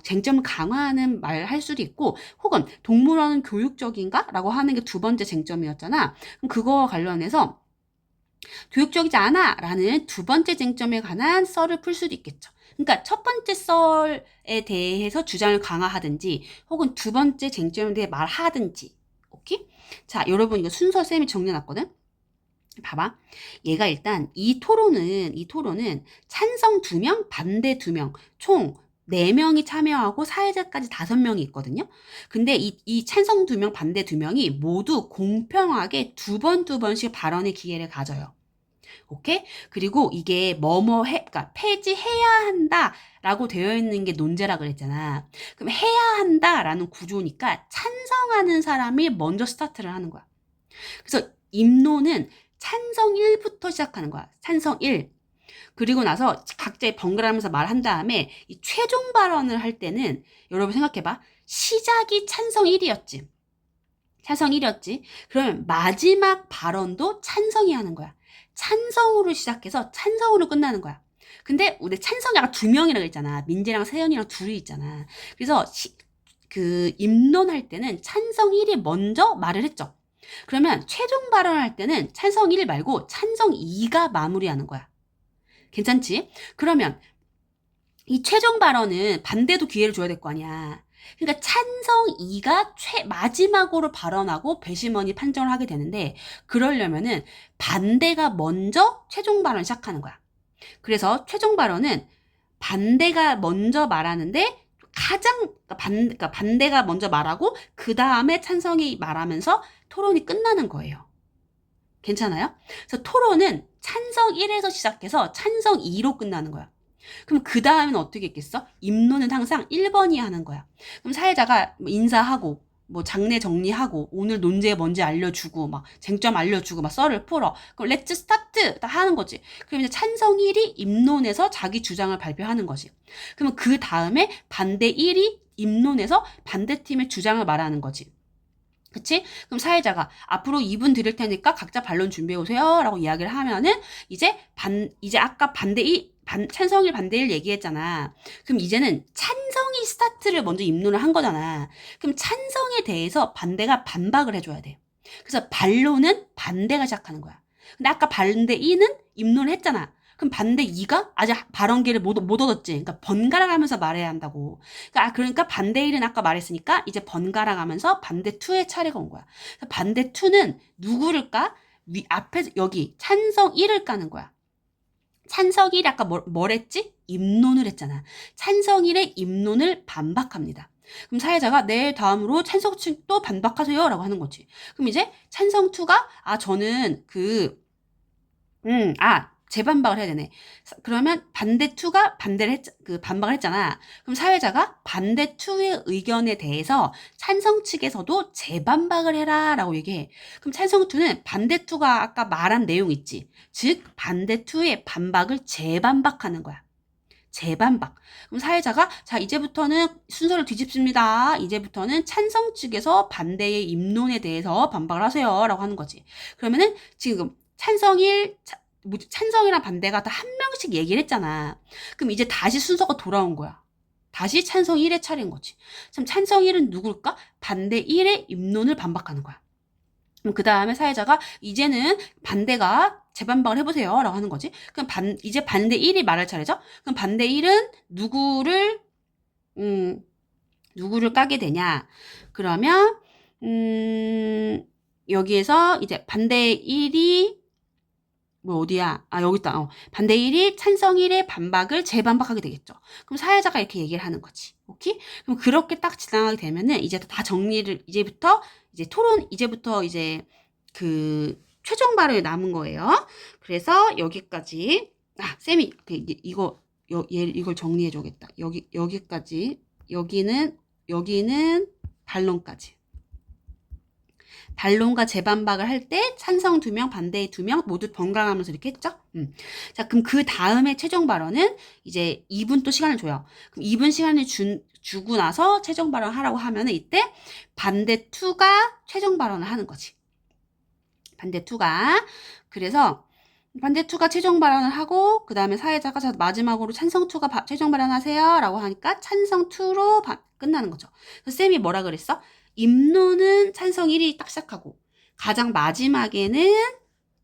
쟁점을 강화하는 말을 할 수도 있고 혹은 동물원은 교육적인가? 라고 하는 게 두 번째 쟁점이었잖아. 그럼 그거와 관련해서 교육적이지 않아 라는 두 번째 쟁점에 관한 썰을 풀 수도 있겠죠. 그러니까 첫 번째 썰에 대해서 주장을 강화하든지 혹은 두 번째 쟁점에 대해 말하든지. 오케이? 자, 여러분 이거 순서 쌤이 정리해놨거든? 봐봐. 얘가 일단 이 토론은 찬성 2명, 반대 2명, 총 4명이 참여하고 사회자까지 5명이 있거든요. 근데 이 찬성 2명, 반대 2명이 모두 공평하게 두 번씩 발언의 기회를 가져요. 오케이? 그리고 이게 그러니까 폐지해야 한다라고 되어 있는 게 논제라 그랬잖아. 그럼 해야 한다라는 구조니까 찬성하는 사람이 먼저 스타트를 하는 거야. 그래서 입론은 찬성 1부터 시작하는 거야. 찬성 1. 그리고 나서 각자 번갈아가면서 말한 다음에 이 최종 발언을 할 때는 여러분 생각해봐. 시작이 찬성 1이었지. 찬성 1이었지. 그러면 마지막 발언도 찬성이 하는 거야. 찬성으로 시작해서 찬성으로 끝나는 거야. 근데 우리 찬성이 아까 2명이라고 했잖아. 민재랑 세연이랑 둘이 있잖아. 그래서 그 입론할 때는 찬성 1이 먼저 말을 했죠. 그러면 최종 발언할 때는 찬성 1 말고 찬성 2가 마무리하는 거야. 괜찮지? 그러면 이 최종 발언은 반대도 기회를 줘야 될 거 아니야. 그러니까 찬성 2가 마지막으로 발언하고 배심원이 판정을 하게 되는데 그러려면은 반대가 먼저 최종 발언 시작하는 거야. 그래서 최종 발언은 반대가 먼저 말하는데 그러니까 반대가 먼저 말하고 그 다음에 찬성이 말하면서 토론이 끝나는 거예요. 괜찮아요? 그래서 토론은 찬성 1에서 시작해서 찬성 2로 끝나는 거야. 그럼 그 다음에는 어떻게 했겠어? 입론은 항상 1번이 하는 거야. 그럼 사회자가 인사하고 뭐 장례 정리하고 오늘 논제 뭔지 알려주고 막 쟁점 알려주고 막 썰을 풀어. 그럼 렛츠 스타트 다 하는 거지. 그럼 이제 찬성 1이 입론에서 자기 주장을 발표하는 거지. 그러면 그 다음에 반대 1이 입론에서 반대팀의 주장을 말하는 거지. 그치? 그럼 사회자가 앞으로 2분 드릴 테니까 각자 반론 준비해 오세요 라고 이야기를 하면은 이제 아까 찬성 1 반대 1 얘기했잖아. 그럼 이제는 찬성이 스타트를 먼저 입론을 한 거잖아. 그럼 찬성에 대해서 반대가 반박을 해줘야 돼. 그래서 반론은 반대가 시작하는 거야. 근데 아까 반대 2는 입론을 했잖아. 그럼 반대 2가 아직 발언 기회를 못 얻었지. 그러니까 번갈아 가면서 말해야 한다고. 그러니까 반대 1은 아까 말했으니까 이제 번갈아 가면서 반대 2의 차례가 온 거야. 반대 2는 누구를 까? 앞에 여기 찬성 1을 까는 거야. 찬성 1이 아까 뭘 했지? 입론을 했잖아. 찬성 1의 입론을 반박합니다. 그럼 사회자가 네, 다음으로 찬성 측도 반박하세요 라고 하는 거지. 그럼 이제 찬성 2가 저는 재반박을 해야 되네. 그러면 반대 투가 반박을 했잖아. 그럼 사회자가 반대 투의 의견에 대해서 찬성 측에서도 재반박을 해라라고 얘기해. 그럼 찬성 투는 반대 투가 아까 말한 내용 있지. 즉 반대 투의 반박을 재반박하는 거야. 재반박. 그럼 사회자가 자 이제부터는 순서를 뒤집습니다. 이제부터는 찬성 측에서 반대의 입론에 대해서 반박을 하세요. 라고 하는 거지. 그러면은 지금 찬성이랑 반대가 다 한 명씩 얘기를 했잖아. 그럼 이제 다시 순서가 돌아온 거야. 다시 찬성 1의 차례인 거지. 그럼 찬성 1은 누굴까? 반대 1의 입론을 반박하는 거야. 그럼 그 다음에 사회자가 이제는 반대가 재반박을 해보세요. 라고 하는 거지. 그럼 이제 반대 1이 말할 차례죠? 그럼 반대 1은 누구를 까게 되냐? 그러면, 여기에서 이제 반대 1이 어디야? 여기 있다. 반대 1이 찬성 1의 반박을 재반박하게 되겠죠. 그럼 사회자가 이렇게 얘기를 하는 거지. 오케이? 그럼 그렇게 딱 지나가게 되면은 이제 다 정리를, 이제부터 그 최종 발언이 남은 거예요. 그래서 여기까지, 쌤이, 이걸 정리해 주겠다. 여기까지, 여기는 반론까지. 반론과 재반박을 할 때 찬성 2명, 반대 2명 모두 번갈아가면서 이렇게 했죠. 자, 그럼 그 다음에 최종 발언은 이제 2분 또 시간을 줘요. 그럼 2분 시간을 주고 나서 최종 발언 하라고 하면은 이때 반대 2가 최종 발언을 하는 거지. 반대 2가. 그래서 반대 2가 최종 발언을 하고 그 다음에 사회자가 마지막으로 찬성 2가 최종 발언하세요 라고 하니까 찬성 2로 끝나는 거죠. 그래서 쌤이 뭐라 그랬어? 입론은 찬성 1이 딱 시작하고 가장 마지막에는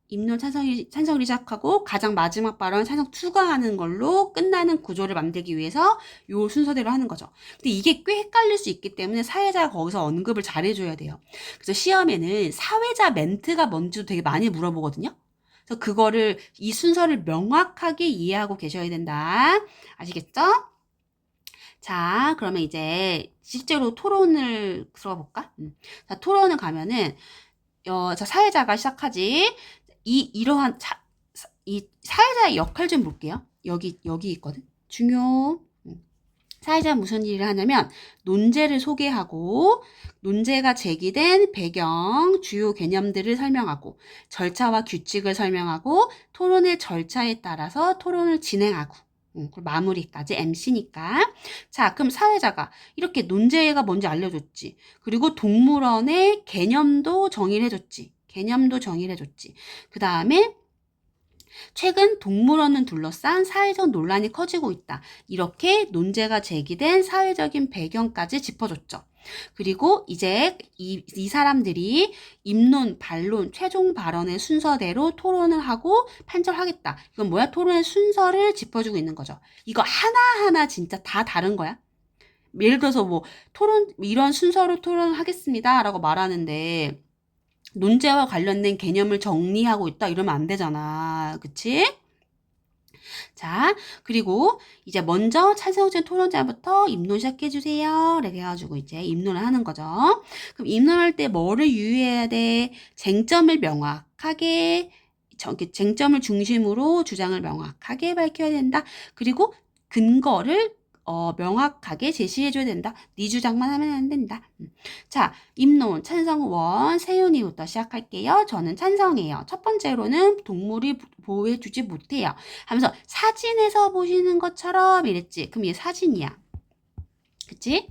입론 찬성 1이 시작하고 가장 마지막 발언 찬성 2가 하는 걸로 끝나는 구조를 만들기 위해서 요 순서대로 하는 거죠. 근데 이게 꽤 헷갈릴 수 있기 때문에 사회자가 거기서 언급을 잘해줘야 돼요. 그래서 시험에는 사회자 멘트가 뭔지도 되게 많이 물어보거든요. 그래서 그거를 이 순서를 명확하게 이해하고 계셔야 된다. 아시겠죠? 자, 그러면 이제 실제로 토론을 들어가 볼까? 자, 토론을 가면은 자, 사회자가 시작하지. 이러한 이 사회자의 역할 좀 볼게요. 여기 있거든. 중요. 사회자는 무슨 일을 하냐면 논제를 소개하고 논제가 제기된 배경, 주요 개념들을 설명하고 절차와 규칙을 설명하고 토론의 절차에 따라서 토론을 진행하고 그리고 마무리까지 MC니까. 자, 그럼 사회자가 이렇게 논제가 뭔지 알려줬지. 그리고 동물원의 개념도 정의를 해줬지. 그 다음에 최근 동물원을 둘러싼 사회적 논란이 커지고 있다. 이렇게 논제가 제기된 사회적인 배경까지 짚어줬죠. 그리고 이제 이 사람들이 입론, 반론, 최종 발언의 순서대로 토론을 하고 판정하겠다. 이건 뭐야? 토론의 순서를 짚어주고 있는 거죠. 이거 하나하나 진짜 다 다른 거야. 예를 들어서 뭐 이런 순서로 토론을 하겠습니다. 라고 말하는데 논제와 관련된 개념을 정리하고 있다 이러면 안 되잖아. 그치? 자, 그리고 이제 먼저 찬성적 토론자부터 입론 시작해주세요. 이렇게 해가지고 이제 입론을 하는 거죠. 그럼 입론할 때 뭐를 유의해야 돼? 쟁점을 명확하게, 쟁점을 중심으로 주장을 명확하게 밝혀야 된다. 그리고 근거를 명확하게 제시해줘야 된다. 네 주장만 하면 안 된다. 자, 입론, 찬성 1, 세윤이부터 시작할게요. 저는 찬성해요. 첫 번째로는 동물이 보호해주지 못해요. 하면서 사진에서 보시는 것처럼 이랬지. 그럼 얘 사진이야. 그치?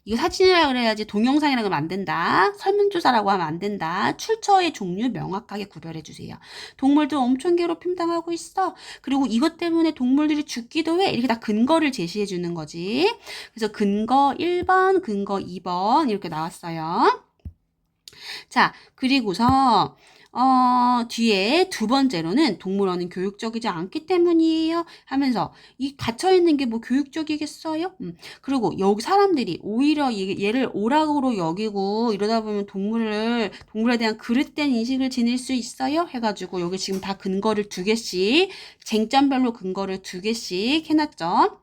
이거 사진이라 그래야지 동영상이라고 하면 안 된다. 설문조사라고 하면 안 된다. 출처의 종류 명확하게 구별해 주세요. 동물들 엄청 괴롭힘 당하고 있어. 그리고 이것 때문에 동물들이 죽기도 해. 이렇게 다 근거를 제시해 주는 거지. 그래서 근거 1번, 근거 2번 이렇게 나왔어요. 자, 그리고서 뒤에 두 번째로는 동물원은 교육적이지 않기 때문이에요 하면서 이 갇혀있는 게 뭐 교육적이겠어요? 그리고 여기 사람들이 오히려 얘를 오락으로 여기고 이러다 보면 동물에 대한 그릇된 인식을 지닐 수 있어요? 해가지고 여기 지금 다 근거를 2개씩 쟁점별로 근거를 2개씩 해놨죠.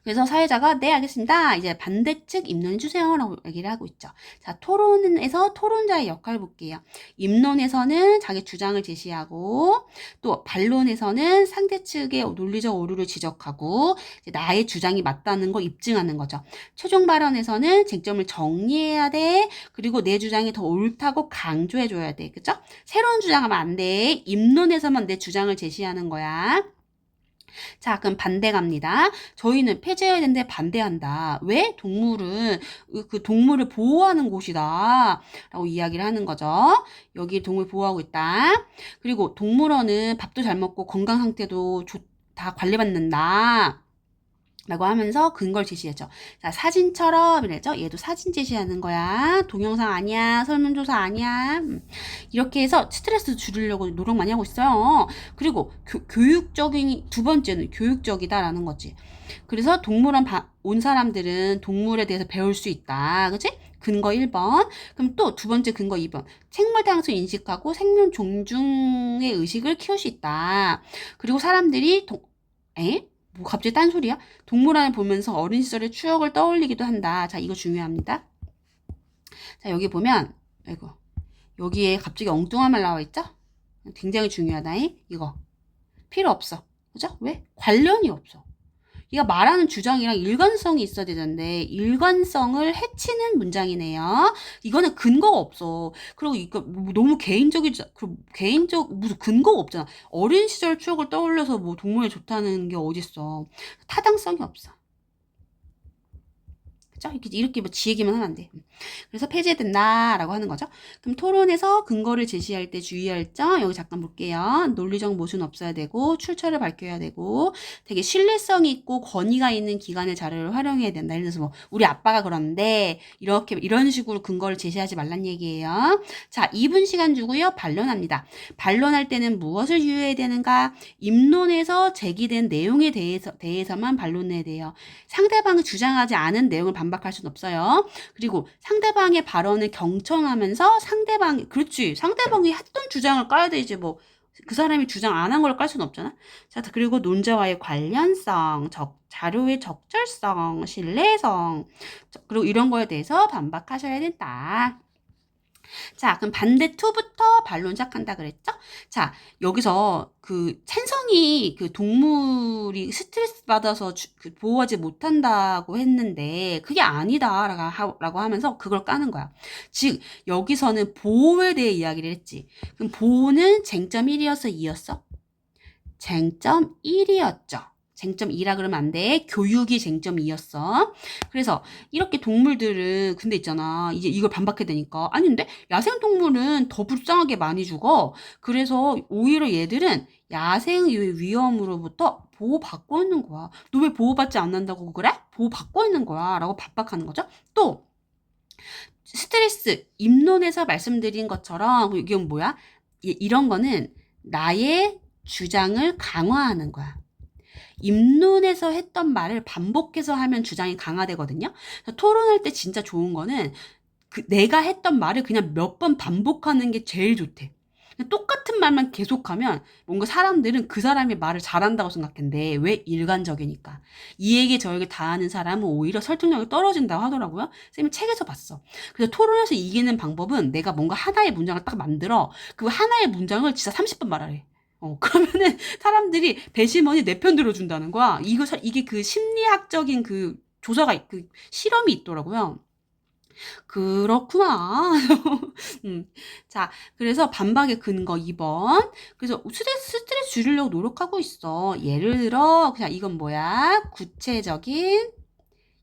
그래서 사회자가 네 알겠습니다. 이제 반대측 입론해 주세요 라고 얘기를 하고 있죠. 자, 토론에서 토론자의 역할을 볼게요. 입론에서는 자기 주장을 제시하고 또 반론에서는 상대 측의 논리적 오류를 지적하고 이제 나의 주장이 맞다는 걸 입증하는 거죠. 최종 발언에서는 쟁점을 정리해야 돼. 그리고 내 주장이 더 옳다고 강조해 줘야 돼. 그죠? 새로운 주장하면 안 돼. 입론에서만 내 주장을 제시하는 거야. 자, 그럼 반대 갑니다. 저희는 폐지해야 되는데 반대한다. 왜? 동물은 그 동물을 보호하는 곳이다. 라고 이야기를 하는 거죠. 여기 동물 보호하고 있다. 그리고 동물원은 밥도 잘 먹고 건강 상태도 다 관리받는다. 라고 하면서 근거를 제시했죠. 자, 사진처럼 이래죠. 얘도 사진 제시하는 거야. 동영상 아니야. 설문조사 아니야. 이렇게 해서 스트레스 줄이려고 노력 많이 하고 있어요. 그리고 교육적인 두 번째는 교육적이다라는 거지. 그래서 동물원 온 사람들은 동물에 대해서 배울 수 있다. 그치? 근거 1번. 그럼 또 두 번째 근거 2번. 생물 다양성을 인식하고 생명 존중의 의식을 키울 수 있다. 그리고 사람들이 뭐 갑자기 딴소리야? 동물원을 보면서 어린 시절의 추억을 떠올리기도 한다. 자, 이거 중요합니다. 자, 여기 보면, 아이고, 여기에 갑자기 엉뚱한 말 나와 있죠? 굉장히 중요하다. 이거. 필요 없어. 그죠? 왜? 관련이 없어. 얘가 말하는 주장이랑 일관성이 있어야 되는데 일관성을 해치는 문장이네요. 이거는 근거가 없어. 그리고 이거 너무 개인적이지, 무슨 근거가 없잖아. 어린 시절 추억을 떠올려서 뭐 동물에 좋다는 게 어딨어. 타당성이 없어. 그죠? 이렇게 뭐 지 얘기만 하면 안 돼. 그래서 폐지해야 된다라고 하는 거죠. 그럼 토론에서 근거를 제시할 때 주의할 점 여기 잠깐 볼게요. 논리적 모순 없어야 되고 출처를 밝혀야 되고 되게 신뢰성이 있고 권위가 있는 기관의 자료를 활용해야 된다. 예를 들어서 뭐 우리 아빠가 그러는데 이런 식으로 근거를 제시하지 말란 얘기예요. 자, 2분 시간 주고요. 반론합니다. 반론할 때는 무엇을 유의해야 되는가? 입론에서 제기된 내용에 대해서만 반론해야 돼요. 상대방이 주장하지 않은 내용을 반박할 수는 없어요. 그리고 상대방의 발언을 경청하면서 그렇지. 상대방이 했던 주장을 까야 되지 뭐. 그 사람이 주장 안 한 걸 깔 수는 없잖아. 자, 그리고 논자와의 관련성, 자료의 적절성, 신뢰성, 그리고 이런 거에 대해서 반박하셔야 된다. 자, 그럼 반대 2부터 반론 시작한다 그랬죠? 자, 여기서 그 찬성이 그 동물이 스트레스 받아서 보호하지 못한다고 했는데 그게 아니다라고 하면서 그걸 까는 거야. 즉, 여기서는 보호에 대해 이야기를 했지. 그럼 보호는 쟁점 1이었어, 2였어? 쟁점 1이었죠. 쟁점 2라 그러면 안 돼. 교육이 쟁점 2였어. 그래서 이렇게 동물들은 근데 있잖아. 이제 이걸 반박해야 되니까. 아닌데 야생동물은 더 불쌍하게 많이 죽어. 그래서 오히려 얘들은 야생의 위험으로부터 보호받고 있는 거야. 너 왜 보호받지 않는다고 그래? 보호받고 있는 거야. 라고 반박하는 거죠. 또 스트레스 입론에서 말씀드린 것처럼 이건 뭐야? 이런 거는 나의 주장을 강화하는 거야. 입론에서 했던 말을 반복해서 하면 주장이 강화되거든요. 토론할 때 진짜 좋은 거는 내가 했던 말을 그냥 몇 번 반복하는 게 제일 좋대. 똑같은 말만 계속하면 뭔가 사람들은 그 사람이 말을 잘한다고 생각했는데 왜? 일관적이니까. 이 얘기 저 얘기 다 하는 사람은 오히려 설득력이 떨어진다고 하더라고요. 쌤이 책에서 봤어. 그래서 토론에서 이기는 방법은 내가 뭔가 하나의 문장을 딱 만들어 그 하나의 문장을 진짜 30번 말하래. 그러면은 사람들이 배심원이 내 편 들어준다는 거야. 이게 그 심리학적인 그 조사가, 그 실험이 있더라고요. 그렇구나. 자, 그래서 반박의 근거 2번. 그래서 스트레스 줄이려고 노력하고 있어. 예를 들어, 그냥 이건 뭐야? 구체적인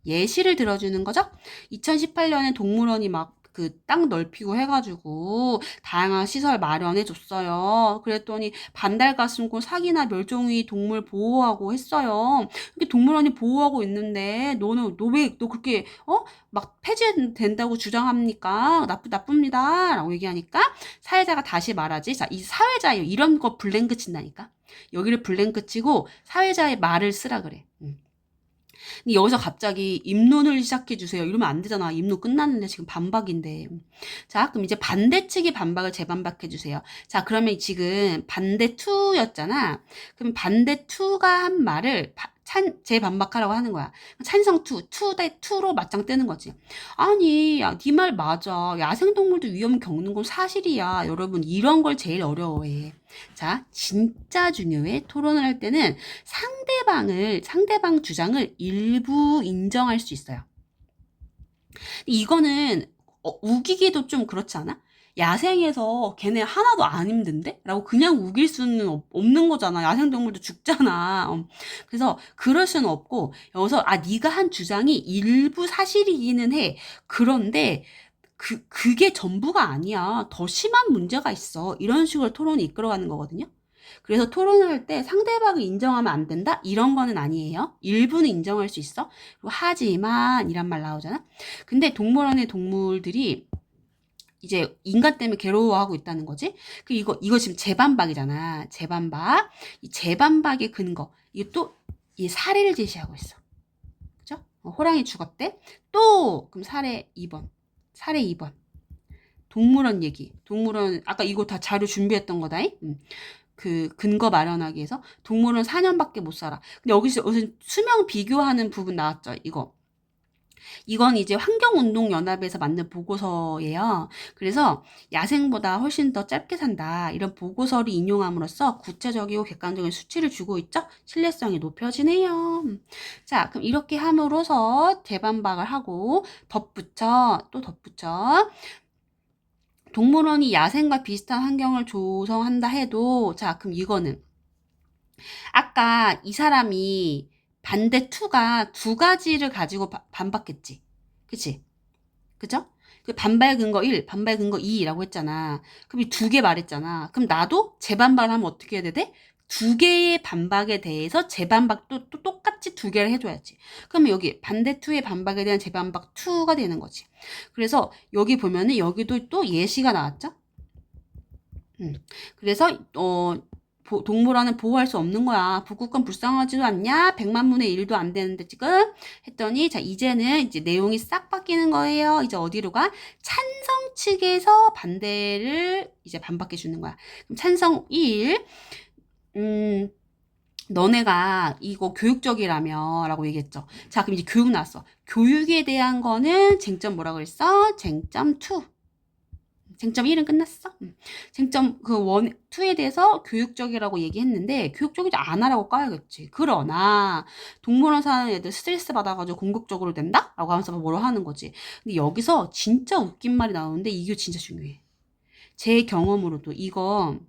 예시를 들어주는 거죠. 2018년에 동물원이 막 그 땅 넓히고 해가지고 다양한 시설 마련해 줬어요. 그랬더니 반달가슴골 사기나 멸종위 동물 보호하고 했어요. 이게 동물원이 보호하고 있는데 너 그렇게 막 폐지된다고 주장합니까? 나쁩니다. 라고 얘기하니까 사회자가 다시 말하지. 자, 이 사회자예요. 이런 거 블랭크 친다니까. 여기를 블랭크 치고 사회자의 말을 쓰라 그래. 근데 여기서 갑자기 입론을 시작해 주세요. 이러면 안 되잖아. 입론 끝났는데 지금 반박인데. 자, 그럼 이제 반대측이 반박을 재반박해 주세요. 자, 그러면 지금 반대 2였잖아. 그럼 반대 2가 한 말을 재반박하라고 하는 거야. 찬성 투로 맞짱 뜨는 거지. 아니, 네 말 맞아. 야생동물도 위험 겪는 건 사실이야. 여러분, 이런 걸 제일 어려워해. 자, 진짜 중요해. 토론을 할 때는 상대방 주장을 일부 인정할 수 있어요. 이거는 우기기도 좀 그렇지 않아? 야생에서 걔네 하나도 안 힘든데? 라고 그냥 우길 수는 없는 거잖아. 야생동물도 죽잖아. 그래서 그럴 수는 없고 여기서 네가 한 주장이 일부 사실이기는 해. 그런데 그게 전부가 아니야. 더 심한 문제가 있어. 이런 식으로 토론이 이끌어가는 거거든요. 그래서 토론을 할 때 상대방을 인정하면 안 된다? 이런 거는 아니에요. 일부는 인정할 수 있어. 그리고 하지만 이란 말 나오잖아. 근데 동물원의 동물들이 이제 인간 때문에 괴로워하고 있다는 거지. 이거 지금 재반박이잖아. 재반박. 이 재반박의 근거. 이게 또 이 사례를 제시하고 있어. 그죠? 호랑이 죽었대. 또 그럼 사례 2번. 사례 2번. 동물원 얘기. 동물원 아까 이거 다 자료 준비했던 거다잉. 그 근거 마련하기 위해서 동물원 4년밖에 못 살아. 근데 여기서 수명 비교하는 부분 나왔죠. 이건 이제 환경운동연합에서 만든 보고서예요. 그래서 야생보다 훨씬 더 짧게 산다. 이런 보고서를 인용함으로써 구체적이고 객관적인 수치를 주고 있죠. 신뢰성이 높여지네요. 자, 그럼 이렇게 함으로써 재반박을 하고 덧붙여. 동물원이 야생과 비슷한 환경을 조성한다 해도 자, 그럼 이거는 아까 이 사람이 반대 투가 두 가지를 가지고 반박했지. 그치? 그죠? 그 반발 근거 1, 반발 근거 2라고 했잖아. 그럼 이 두 개 말했잖아. 그럼 나도 재반발하면 어떻게 해야 돼? 두 개의 반박에 대해서 재반박도 또 똑같이 두 개를 해줘야지. 그러면 여기 반대 투의 반박에 대한 재반박 2가 되는 거지. 그래서 여기 보면은 여기도 또 예시가 나왔죠? 그래서 동물원은 보호할 수 없는 거야. 북극권 불쌍하지도 않냐? 100만분의 1도 안 되는데 지금 했더니 자 이제는 이제 내용이 싹 바뀌는 거예요. 이제 어디로 가? 찬성 측에서 반대를 이제 반박해 주는 거야. 그럼 찬성 1 너네가 이거 교육적이라며 라고 얘기했죠. 자 그럼 이제 교육 나왔어. 교육에 대한 거는 쟁점 뭐라고 그랬어? 쟁점 2. 쟁점 1은 끝났어. 쟁점 2에 대해서 교육적이라고 얘기했는데 교육적이지 않아라고 까야겠지. 그러나 동물원 사는 애들 스트레스 받아가지고 공격적으로 된다? 라고 하면서 뭐로 하는 거지. 근데 여기서 진짜 웃긴 말이 나오는데 이게 진짜 중요해. 제 경험으로도 이거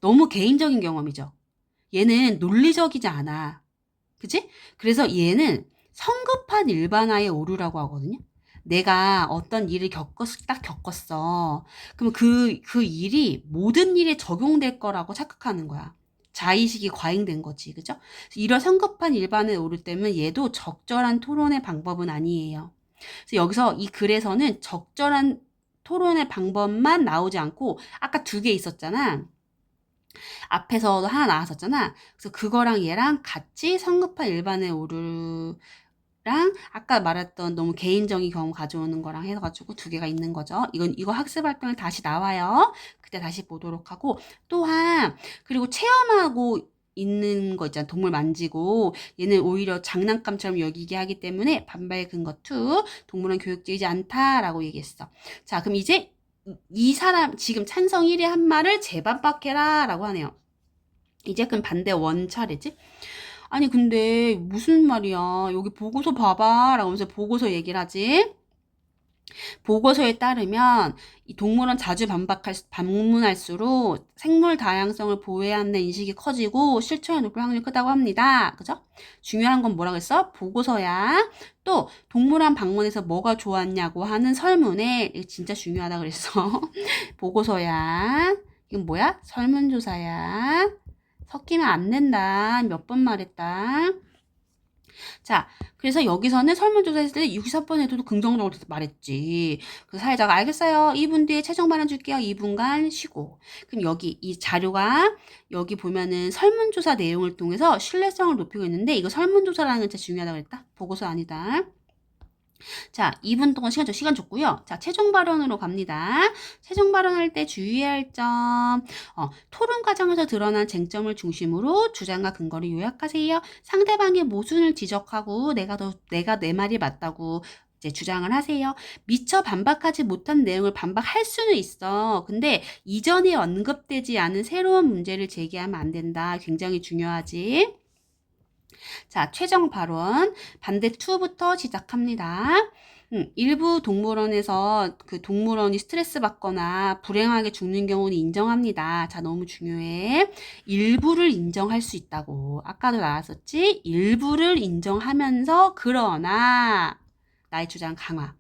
너무 개인적인 경험이죠. 얘는 논리적이지 않아. 그치? 그래서 얘는 성급한 일반화의 오류라고 하거든요. 내가 어떤 일을 딱 겪었어. 그럼 그 일이 모든 일에 적용될 거라고 착각하는 거야. 자의식이 과잉된 거지. 그죠? 이런 성급한 일반에 오를 때면 얘도 적절한 토론의 방법은 아니에요. 그래서 여기서 이 글에서는 적절한 토론의 방법만 나오지 않고 아까 두 개 있었잖아. 앞에서도 하나 나왔었잖아. 그래서 그거랑 얘랑 같이 성급한 일반의 오류랑 아까 말했던 너무 개인적인 경험 가져오는 거랑 해가지고 두 개가 있는 거죠. 이거 학습 활동에 다시 나와요. 그때 다시 보도록 하고 또한 그리고 체험하고 있는 거 있잖아. 동물 만지고 얘는 오히려 장난감처럼 여기게 하기 때문에 반발 근거 2 동물은 교육적이지 않다라고 얘기했어. 자 그럼 이제 이 사람 지금 찬성 1의 한 말을 재반박해라 라고 하네요. 이제 그럼 반대 원 차례지? 아니 근데 무슨 말이야 여기 보고서 봐봐 라고 하면서 보고서 얘기를 하지. 보고서에 따르면 이 동물원 자주 방문할수록 생물 다양성을 보호해야 한다는 인식이 커지고 실천에 높을 확률이 크다고 합니다. 그죠? 중요한 건 뭐라고 했어? 보고서야. 또 동물원 방문해서 뭐가 좋았냐고 하는 설문에 이거 진짜 중요하다 그랬어. 보고서야. 이건 뭐야? 설문조사야. 섞이면 안 된다. 몇 번 말했다. 자, 그래서 여기서는 설문조사했을 때 64%도 긍정적으로 말했지. 그 사회자가 알겠어요. 2분 뒤에 최종 발언 줄게요. 2분간 쉬고. 그럼 여기 이 자료가 여기 보면은 설문조사 내용을 통해서 신뢰성을 높이고 있는데 이거 설문조사라는 게 진짜 중요하다고 그랬다. 보고서 아니다. 자, 2분 동안 시간 줬고요. 자, 최종 발언으로 갑니다. 최종 발언할 때 주의해야 할 점. 토론 과정에서 드러난 쟁점을 중심으로 주장과 근거를 요약하세요. 상대방의 모순을 지적하고 내가 내 말이 맞다고 이제 주장을 하세요. 미처 반박하지 못한 내용을 반박할 수는 있어. 근데 이전에 언급되지 않은 새로운 문제를 제기하면 안 된다. 굉장히 중요하지. 자, 최종 발언 반대 2부터 시작합니다. 일부 동물원에서 그 동물원이 스트레스 받거나 불행하게 죽는 경우는 인정합니다. 자, 너무 중요해. 일부를 인정할 수 있다고. 아까도 나왔었지? 일부를 인정하면서 그러나 나의 주장 강화.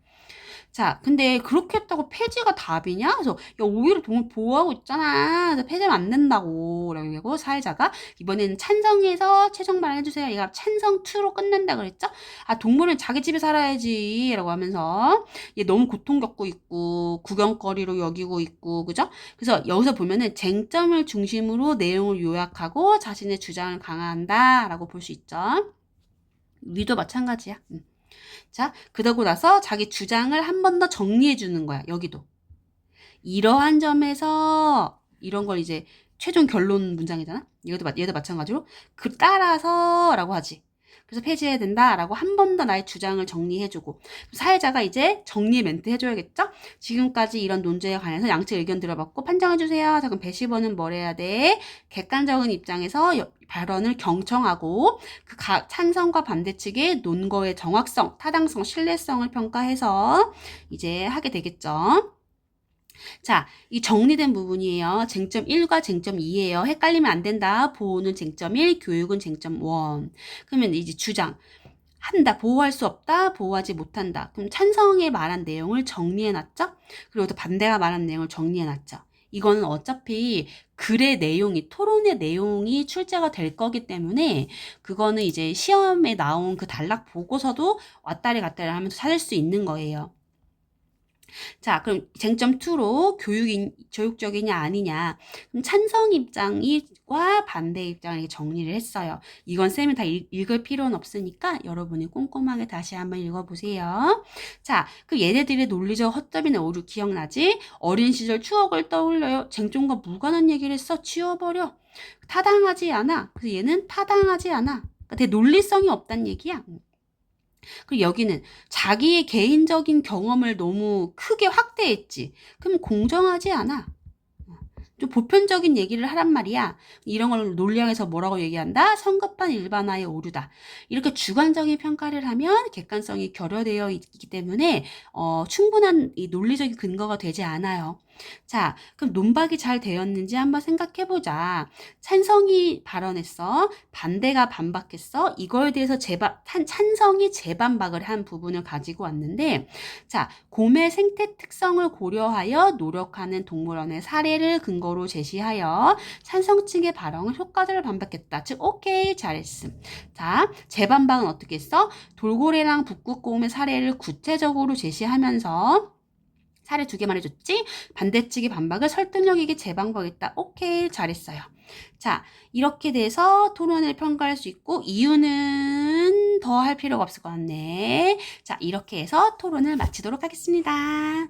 자, 근데 그렇게 했다고 폐지가 답이냐? 그래서 야, 오히려 동물 보호하고 있잖아. 그래서 폐지하면 안 된다고. 라고 얘기하고 사회자가 이번에는 찬성해서 최종 발언 해주세요. 얘가 찬성 2로 끝낸다 그랬죠? 아, 동물은 자기 집에 살아야지. 라고 하면서 얘 너무 고통 겪고 있고 구경거리로 여기고 있고 그죠? 그래서 여기서 보면은 쟁점을 중심으로 내용을 요약하고 자신의 주장을 강화한다. 라고 볼 수 있죠. 위도 마찬가지야. 자, 그러고 나서 자기 주장을 한 번 더 정리해 주는 거야. 여기도. 이러한 점에서 이런 걸 이제 최종 결론 문장이잖아. 얘도 마찬가지로 그 따라서라고 하지. 그래서 폐지해야 된다라고 한 번 더 나의 주장을 정리해주고 사회자가 이제 정리 멘트 해줘야겠죠? 지금까지 이런 논제에 관해서 양측 의견 들어봤고 판정해주세요. 자, 그럼 배시원은 뭘 해야 돼? 객관적인 입장에서 발언을 경청하고 그 찬성과 반대 측의 논거의 정확성, 타당성, 신뢰성을 평가해서 이제 하게 되겠죠. 자, 이 정리된 부분이에요. 쟁점 1과 쟁점 2예요. 헷갈리면 안 된다. 보호는 쟁점 1, 교육은 쟁점 1. 그러면 이제 주장. 한다. 보호할 수 없다. 보호하지 못한다. 그럼 찬성에 말한 내용을 정리해놨죠? 그리고 또 반대가 말한 내용을 정리해놨죠. 이거는 어차피 글의 내용이, 토론의 내용이 출제가 될 거기 때문에 그거는 이제 시험에 나온 그 단락 보고서도 왔다리 갔다리 하면서 찾을 수 있는 거예요. 자, 그럼 쟁점 2로 교육적이냐 아니냐. 그럼 찬성 입장과 반대 입장을 이렇게 정리를 했어요. 이건 쌤이 다 읽을 필요는 없으니까 여러분이 꼼꼼하게 다시 한번 읽어보세요. 자, 그 얘네들의 논리적 허점이나 오류 기억나지? 어린 시절 추억을 떠올려요. 쟁점과 무관한 얘기를 했어. 지워버려. 타당하지 않아. 그래서 얘는 타당하지 않아. 그러니까 되게 논리성이 없다는 얘기야. 그리고 여기는 자기의 개인적인 경험을 너무 크게 확대했지. 그럼 공정하지 않아. 좀 보편적인 얘기를 하란 말이야. 이런 걸 논리학에서 뭐라고 얘기한다? 성급한 일반화의 오류다. 이렇게 주관적인 평가를 하면 객관성이 결여되어 있기 때문에 충분한 이 논리적인 근거가 되지 않아요. 자, 그럼 논박이 잘 되었는지 한번 생각해보자. 찬성이 발언했어. 반대가 반박했어. 이거에 대해서 찬성이 재반박을 한 부분을 가지고 왔는데, 자, 곰의 생태 특성을 고려하여 노력하는 동물원의 사례를 근거로 제시하여 찬성 측의 발언은 효과적으로 반박했다. 즉, 오케이, 잘했음. 자, 재반박은 어떻게 했어? 돌고래랑 북극곰의 사례를 구체적으로 제시하면서 사례 2개 말해줬지? 반대측의 반박을 설득력 있게 재반박했다. 오케이, 잘했어요. 자, 이렇게 돼서 토론을 평가할 수 있고 이유는 더 할 필요가 없을 것 같네. 자, 이렇게 해서 토론을 마치도록 하겠습니다.